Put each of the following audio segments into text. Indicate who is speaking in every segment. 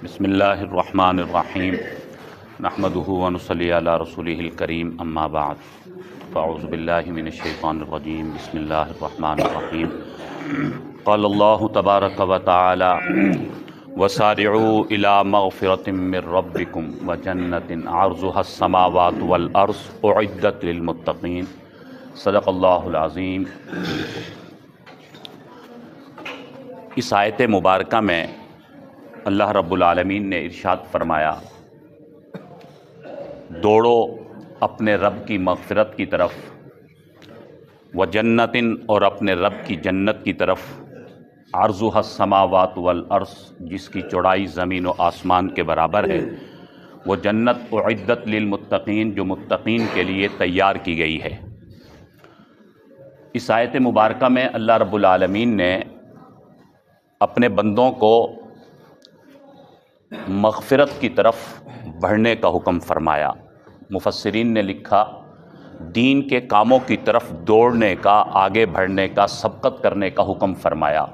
Speaker 1: بسم اللہ الرحمن الرحیم نحمدہ ونصلی علی رسولہ الکریم اما بعد فاعوذ باللہ من الشیطان الرجیم بسم اللہ الرحمن الرحیم قال اللہ تبارک و تعالی وسارعوا الی مغفرۃ من ربکم وجنۃ عرضها السماوات والارض اعدت للمتقین صدق اللہ العظیم۔ اس آیت مبارکہ میں اللہ رب العالمین نے ارشاد فرمایا، دوڑو اپنے رب کی مغفرت کی طرف، وجنتن اور اپنے رب کی جنت کی طرف، عرضها السماوات والارض جس کی چوڑائی زمین و آسمان کے برابر ہے، وہ جنت اعدت للمتقین جو متقین کے لیے تیار کی گئی ہے۔ اس آیت مبارکہ میں اللہ رب العالمین نے اپنے بندوں کو مغفرت کی طرف بڑھنے کا حکم فرمایا۔ مفسرین نے لکھا، دین کے کاموں کی طرف دوڑنے کا، آگے بڑھنے کا، سبقت کرنے کا حکم فرمایا۔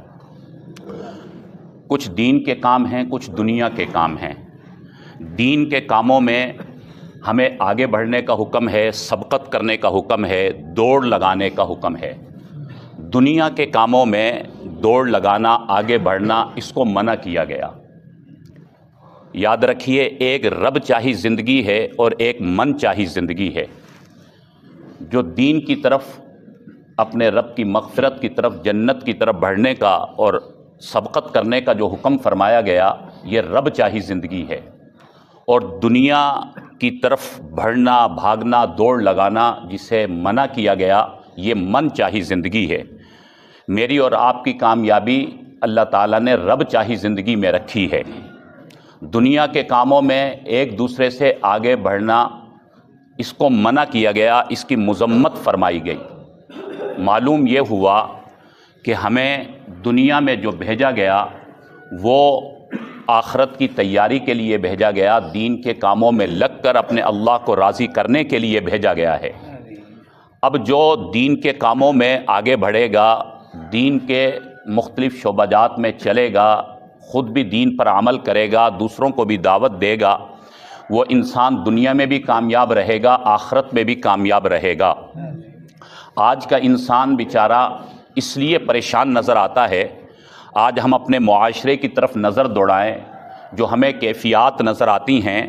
Speaker 1: کچھ دین کے کام ہیں، کچھ دنیا کے کام ہیں۔ دین کے کاموں میں ہمیں آگے بڑھنے کا حکم ہے، سبقت کرنے کا حکم ہے، دوڑ لگانے کا حکم ہے۔ دنیا کے کاموں میں دوڑ لگانا، آگے بڑھنا، اس کو منع کیا گیا۔ یاد رکھیے، ایک رب چاہی زندگی ہے اور ایک من چاہی زندگی ہے۔ جو دین کی طرف، اپنے رب کی مغفرت کی طرف، جنت کی طرف بڑھنے کا اور سبقت کرنے کا جو حکم فرمایا گیا، یہ رب چاہی زندگی ہے۔ اور دنیا کی طرف بڑھنا، بھاگنا، دوڑ لگانا جسے منع کیا گیا، یہ من چاہی زندگی ہے۔ میری اور آپ کی کامیابی اللہ تعالیٰ نے رب چاہی زندگی میں رکھی ہے۔ دنیا کے کاموں میں ایک دوسرے سے آگے بڑھنا، اس کو منع کیا گیا، اس کی مذمت فرمائی گئی۔ معلوم یہ ہوا کہ ہمیں دنیا میں جو بھیجا گیا وہ آخرت کی تیاری کے لیے بھیجا گیا، دین کے کاموں میں لگ کر اپنے اللہ کو راضی کرنے کے لیے بھیجا گیا ہے۔ اب جو دین کے کاموں میں آگے بڑھے گا، دین کے مختلف شعبہ جات میں چلے گا، خود بھی دین پر عمل کرے گا، دوسروں کو بھی دعوت دے گا، وہ انسان دنیا میں بھی کامیاب رہے گا، آخرت میں بھی کامیاب رہے گا۔ آج کا انسان بیچارہ اس لیے پریشان نظر آتا ہے۔ آج ہم اپنے معاشرے کی طرف نظر دوڑائیں، جو ہمیں کیفیات نظر آتی ہیں،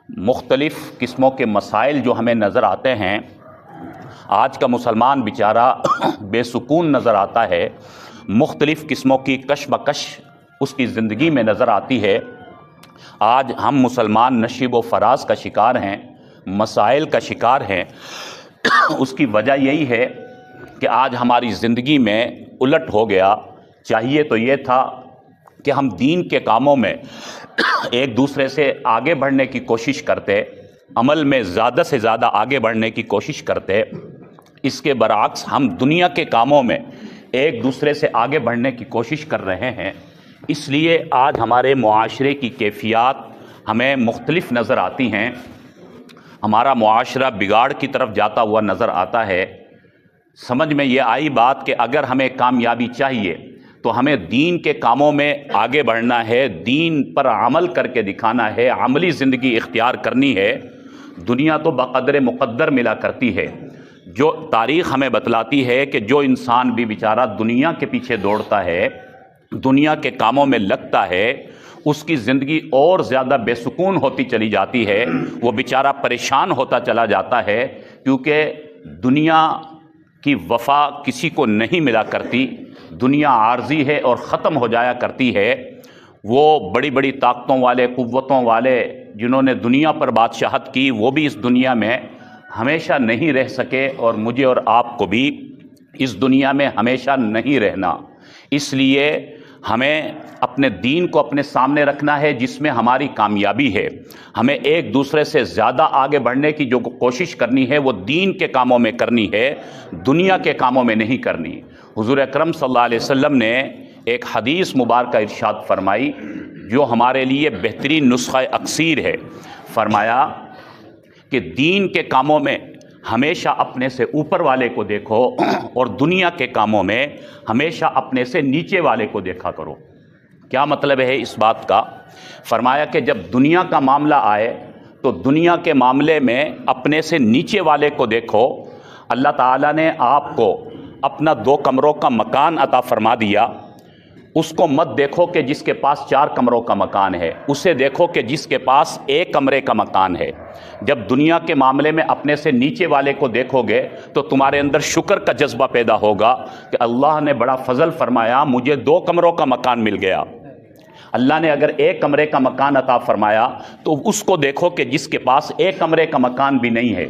Speaker 1: مختلف قسموں کے مسائل جو ہمیں نظر آتے ہیں، آج کا مسلمان بیچارہ بے سکون نظر آتا ہے، مختلف قسموں کی کشمکش اس کی زندگی میں نظر آتی ہے۔ آج ہم مسلمان نشیب و فراز کا شکار ہیں، مسائل کا شکار ہیں۔ اس کی وجہ یہی ہے کہ آج ہماری زندگی میں الٹ ہو گیا۔ چاہیے تو یہ تھا کہ ہم دین کے کاموں میں ایک دوسرے سے آگے بڑھنے کی کوشش کرتے، عمل میں زیادہ سے زیادہ آگے بڑھنے کی کوشش کرتے۔ اس کے برعکس ہم دنیا کے کاموں میں ایک دوسرے سے آگے بڑھنے کی کوشش کر رہے ہیں۔ اس لیے آج ہمارے معاشرے کی کیفیات ہمیں مختلف نظر آتی ہیں۔ ہمارا معاشرہ بگاڑ کی طرف جاتا ہوا نظر آتا ہے۔ سمجھ میں یہ آئی بات کہ اگر ہمیں کامیابی چاہیے تو ہمیں دین کے کاموں میں آگے بڑھنا ہے، دین پر عمل کر کے دکھانا ہے، عملی زندگی اختیار کرنی ہے۔ دنیا تو بقدر مقدر ملا کرتی ہے۔ جو تاریخ ہمیں بتلاتی ہے کہ جو انسان بھی بیچارہ دنیا کے پیچھے دوڑتا ہے، دنیا کے کاموں میں لگتا ہے، اس کی زندگی اور زیادہ بے سکون ہوتی چلی جاتی ہے، وہ بیچارہ پریشان ہوتا چلا جاتا ہے، کیونکہ دنیا کی وفا کسی کو نہیں ملا کرتی۔ دنیا عارضی ہے اور ختم ہو جایا کرتی ہے۔ وہ بڑی بڑی طاقتوں والے، قوتوں والے جنہوں نے دنیا پر بادشاہت کی، وہ بھی اس دنیا میں ہمیشہ نہیں رہ سکے، اور مجھے اور آپ کو بھی اس دنیا میں ہمیشہ نہیں رہنا۔ اس لیے ہمیں اپنے دین کو اپنے سامنے رکھنا ہے، جس میں ہماری کامیابی ہے۔ ہمیں ایک دوسرے سے زیادہ آگے بڑھنے کی جو کوشش کرنی ہے، وہ دین کے کاموں میں کرنی ہے، دنیا کے کاموں میں نہیں کرنی۔ حضور اکرم صلی اللہ علیہ وسلم نے ایک حدیث مبارکہ ارشاد فرمائی، جو ہمارے لیے بہترین نسخہ اکسیر ہے۔ فرمایا کہ دین کے کاموں میں ہمیشہ اپنے سے اوپر والے کو دیکھو، اور دنیا کے کاموں میں ہمیشہ اپنے سے نیچے والے کو دیکھا کرو۔ کیا مطلب ہے اس بات کا؟ فرمایا کہ جب دنیا کا معاملہ آئے تو دنیا کے معاملے میں اپنے سے نیچے والے کو دیکھو. اللہ تعالیٰ نے آپ کو اپنا 2 کمروں کا مکان عطا فرما دیا، اس کو مت دیکھو کہ جس کے پاس 4 کمروں کا مکان ہے، اسے دیکھو کہ جس کے پاس 1 کمرے کا مکان ہے. جب دنیا کے معاملے میں اپنے سے نیچے والے کو دیکھو گے تو تمہارے اندر شکر کا جذبہ پیدا ہوگا کہ اللہ نے بڑا فضل فرمایا، مجھے 2 کمروں کا مکان مل گیا. اللہ نے اگر 1 کمرے کا مکان عطا فرمایا تو اس کو دیکھو کہ جس کے پاس 1 کمرے کا مکان بھی نہیں ہے.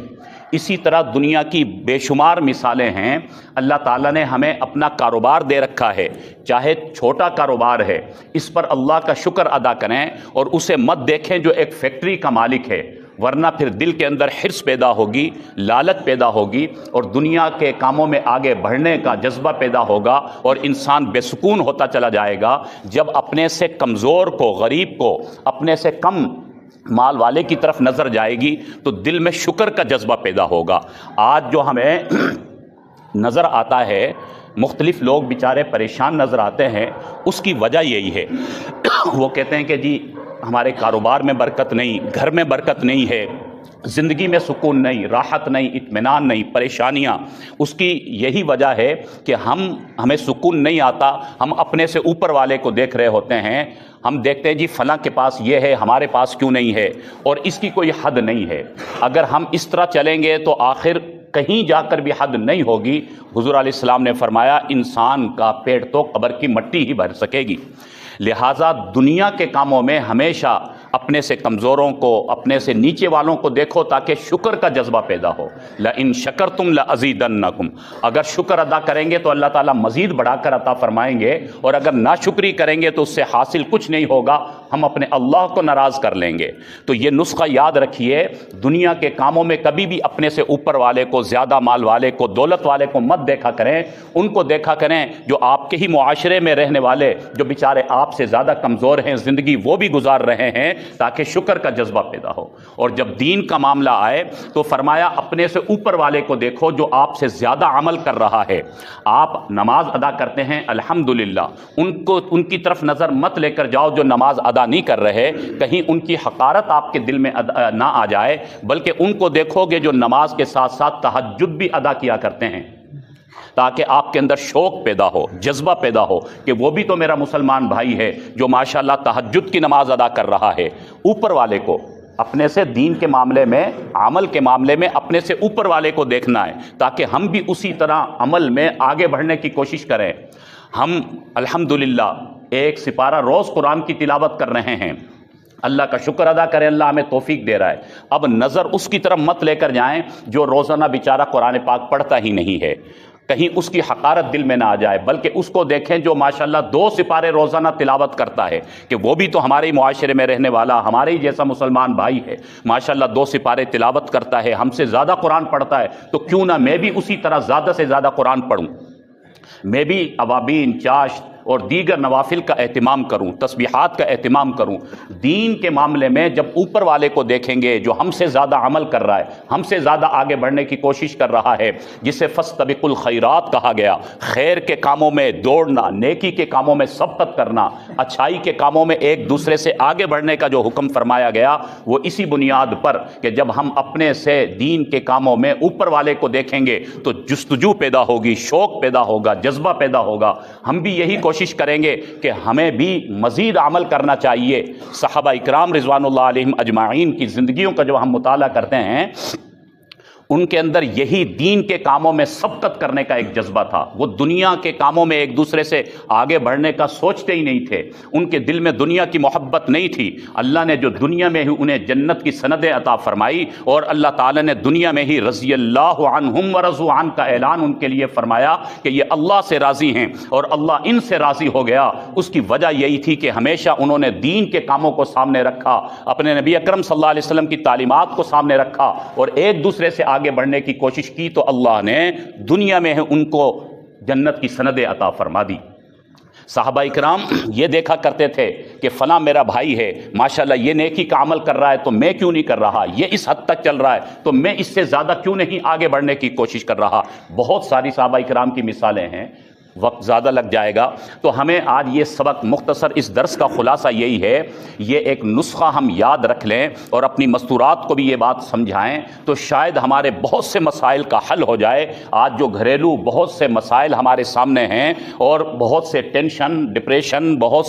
Speaker 1: اسی طرح دنیا کی بے شمار مثالیں ہیں. اللہ تعالیٰ نے ہمیں اپنا کاروبار دے رکھا ہے، چاہے چھوٹا کاروبار ہے، اس پر اللہ کا شکر ادا کریں اور اسے مت دیکھیں جو ایک فیکٹری کا مالک ہے، ورنہ پھر دل کے اندر حرص پیدا ہوگی، لالچ پیدا ہوگی اور دنیا کے کاموں میں آگے بڑھنے کا جذبہ پیدا ہوگا اور انسان بے سکون ہوتا چلا جائے گا. جب اپنے سے کمزور کو، غریب کو، اپنے سے کم مال والے کی طرف نظر جائے گی تو دل میں شکر کا جذبہ پیدا ہوگا. آج جو ہمیں نظر آتا ہے، مختلف لوگ بیچارے پریشان نظر آتے ہیں، اس کی وجہ یہی ہے. وہ کہتے ہیں کہ جی ہمارے کاروبار میں برکت نہیں، گھر میں برکت نہیں ہے، زندگی میں سکون نہیں، راحت نہیں، اطمینان نہیں، پریشانیاں. اس کی یہی وجہ ہے کہ ہمیں سکون نہیں آتا. ہم اپنے سے اوپر والے کو دیکھ رہے ہوتے ہیں، ہم دیکھتے ہیں جی فلاں کے پاس یہ ہے، ہمارے پاس کیوں نہیں ہے، اور اس کی کوئی حد نہیں ہے. اگر ہم اس طرح چلیں گے تو آخر کہیں جا کر بھی حد نہیں ہوگی. حضور علیہ السلام نے فرمایا انسان کا پیٹ تو قبر کی مٹی ہی بھر سکے گی. لہٰذا دنیا کے کاموں میں ہمیشہ اپنے سے کمزوروں کو، اپنے سے نیچے والوں کو دیکھو تاکہ شکر کا جذبہ پیدا ہو. لَإِن شَكَرْتُمْ لَأَزِيدَنَّكُمْ، اگر شکر ادا کریں گے تو اللہ تعالیٰ مزید بڑھا کر عطا فرمائیں گے، اور اگر ناشکری کریں گے تو اس سے حاصل کچھ نہیں ہوگا، ہم اپنے اللہ کو ناراض کر لیں گے. تو یہ نسخہ یاد رکھیے، دنیا کے کاموں میں کبھی بھی اپنے سے اوپر والے کو، زیادہ مال والے کو، دولت والے کو مت دیکھا کریں. ان کو دیکھا کریں جو آپ کے ہی معاشرے میں رہنے والے، جو بیچارے آپ سے زیادہ کمزور ہیں، زندگی وہ بھی گزار رہے ہیں، تاکہ شکر کا جذبہ پیدا ہو. اور جب دین کا معاملہ آئے تو فرمایا اپنے سے اوپر والے کو دیکھو جو آپ سے زیادہ عمل کر رہا ہے. آپ نماز ادا کرتے ہیں، الحمدللہ، ان کی طرف نظر مت لے کر جاؤ جو نماز ادا نہیں کر رہے، کہیں ان کی حقارت آپ کے دل میں نہ آ جائے، بلکہ ان کو دیکھو گے جو نماز کے ساتھ ساتھ تہجد بھی ادا کیا کرتے ہیں، تاکہ آپ کے اندر شوق پیدا ہو، جذبہ پیدا ہو کہ وہ بھی تو میرا مسلمان بھائی ہے جو ماشاءاللہ تہجد کی نماز ادا کر رہا ہے. اوپر والے کو اپنے سے، دین کے معاملے میں، عمل کے معاملے میں اپنے سے اوپر والے کو دیکھنا ہے تاکہ ہم بھی اسی طرح عمل میں آگے بڑھنے کی کوشش کریں. ہم الحمدللہ 1 سپارہ روز قرآن کی تلاوت کر رہے ہیں، اللہ کا شکر ادا کریں، اللہ ہمیں توفیق دے رہا ہے. اب نظر اس کی طرف مت لے کر جائیں جو روزانہ بیچارہ قرآن پاک پڑھتا ہی نہیں ہے، کہیں اس کی حقارت دل میں نہ آ جائے، بلکہ اس کو دیکھیں جو ماشاءاللہ 2 سپارے روزانہ تلاوت کرتا ہے کہ وہ بھی تو ہمارے معاشرے میں رہنے والا، ہمارے ہی جیسا مسلمان بھائی ہے، ماشاءاللہ 2 سپارے تلاوت کرتا ہے، ہم سے زیادہ قرآن پڑھتا ہے، تو کیوں نہ میں بھی اسی طرح زیادہ سے زیادہ قرآن پڑھوں، میں بھی اوابین، چاشت اور دیگر نوافل کا اہتمام کروں، تسبیحات کا اہتمام کروں. دین کے معاملے میں جب اوپر والے کو دیکھیں گے جو ہم سے زیادہ عمل کر رہا ہے، ہم سے زیادہ آگے بڑھنے کی کوشش کر رہا ہے، جسے فاستبقوا الخیرات کہا گیا، خیر کے کاموں میں دوڑنا، نیکی کے کاموں میں سبقت کرنا، اچھائی کے کاموں میں ایک دوسرے سے آگے بڑھنے کا جو حکم فرمایا گیا، وہ اسی بنیاد پر کہ جب ہم اپنے سے دین کے کاموں میں اوپر والے کو دیکھیں گے تو جستجو پیدا ہوگی، شوق پیدا ہوگا، جذبہ پیدا ہوگا. ہم بھی یہی کوشش کریں گے کہ ہمیں بھی مزید عمل کرنا چاہیے. صحابہ اکرام رضوان اللہ علیہم اجمعین کی زندگیوں کا جو ہم مطالعہ کرتے ہیں، ان کے اندر یہی دین کے کاموں میں سبقت کرنے کا ایک جذبہ تھا. وہ دنیا کے کاموں میں ایک دوسرے سے آگے بڑھنے کا سوچتے ہی نہیں تھے، ان کے دل میں دنیا کی محبت نہیں تھی. اللہ نے جو دنیا میں ہی انہیں جنت کی سندیں عطا فرمائی، اور اللہ تعالیٰ نے دنیا میں ہی رضی اللہ عنہم ورضوا عنہ کا اعلان ان کے لیے فرمایا کہ یہ اللہ سے راضی ہیں اور اللہ ان سے راضی ہو گیا. اس کی وجہ یہی تھی کہ ہمیشہ انہوں نے دین کے کاموں کو سامنے رکھا، اپنے نبی اکرم صلی اللہ علیہ وسلم کی تعلیمات کو سامنے رکھا اور ایک دوسرے سے آگے بڑھنے کی کوشش کی، تو اللہ نے دنیا میں ان کو جنت کی سندیں عطا فرما دی. صحابہ اکرام یہ دیکھا کرتے تھے کہ فلاں میرا بھائی ہے، ماشاءاللہ یہ نیکی کا عمل کر رہا ہے تو میں کیوں نہیں کر رہا، یہ اس حد تک چل رہا ہے تو میں اس سے زیادہ کیوں نہیں آگے بڑھنے کی کوشش کر رہا. بہت ساری صحابہ اکرام کی مثالیں ہیں. وقت زیادہ لگ جائے گا، تو ہمیں آج یہ سبق مختصر اس درس کا خلاصہ یہی ہے، یہ ایک نسخہ ہم یاد رکھ لیں اور اپنی مستورات کو بھی یہ بات سمجھائیں تو شاید ہمارے بہت سے مسائل کا حل ہو جائے۔ آج جو گھریلو بہت سے مسائل ہمارے سامنے ہیں اور بہت سے ٹینشن، ڈپریشن، بہت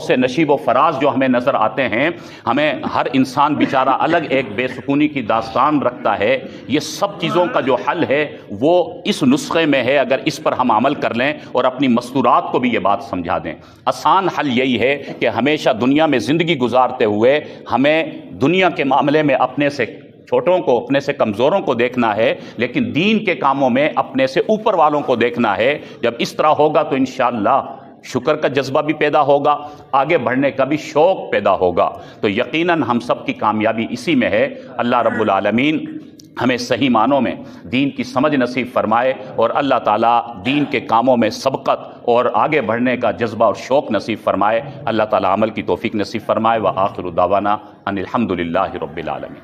Speaker 1: سے نشیب و فراز جو ہمیں نظر آتے ہیں، ہمیں ہر انسان بیچارہ الگ ایک بے سکونی کی داستان رکھتا ہے، یہ سب چیزوں کا جو حل ہے وہ اس نسخے میں ہے۔ اگر اس پر ہم عمل کر لیں اور اپنی مستورات کو بھی یہ بات سمجھا دیں، آسان حل یہی ہے کہ ہمیشہ دنیا میں زندگی گزارتے ہوئے ہمیں دنیا کے معاملے میں اپنے سے چھوٹوں کو، اپنے سے کمزوروں کو دیکھنا ہے، لیکن دین کے کاموں میں اپنے سے اوپر والوں کو دیکھنا ہے۔ جب اس طرح ہوگا تو انشاءاللہ شکر کا جذبہ بھی پیدا ہوگا، آگے بڑھنے کا بھی شوق پیدا ہوگا، تو یقیناً ہم سب کی کامیابی اسی میں ہے۔ اللہ رب العالمین ہمیں صحیح معنوں میں دین کی سمجھ نصیب فرمائے اور اللہ تعالیٰ دین کے کاموں میں سبقت اور آگے بڑھنے کا جذبہ اور شوق نصیب فرمائے۔ اللہ تعالیٰ عمل کی توفیق نصیب فرمائے۔ وآخر دعوانا ان الحمد للہ رب العالمین۔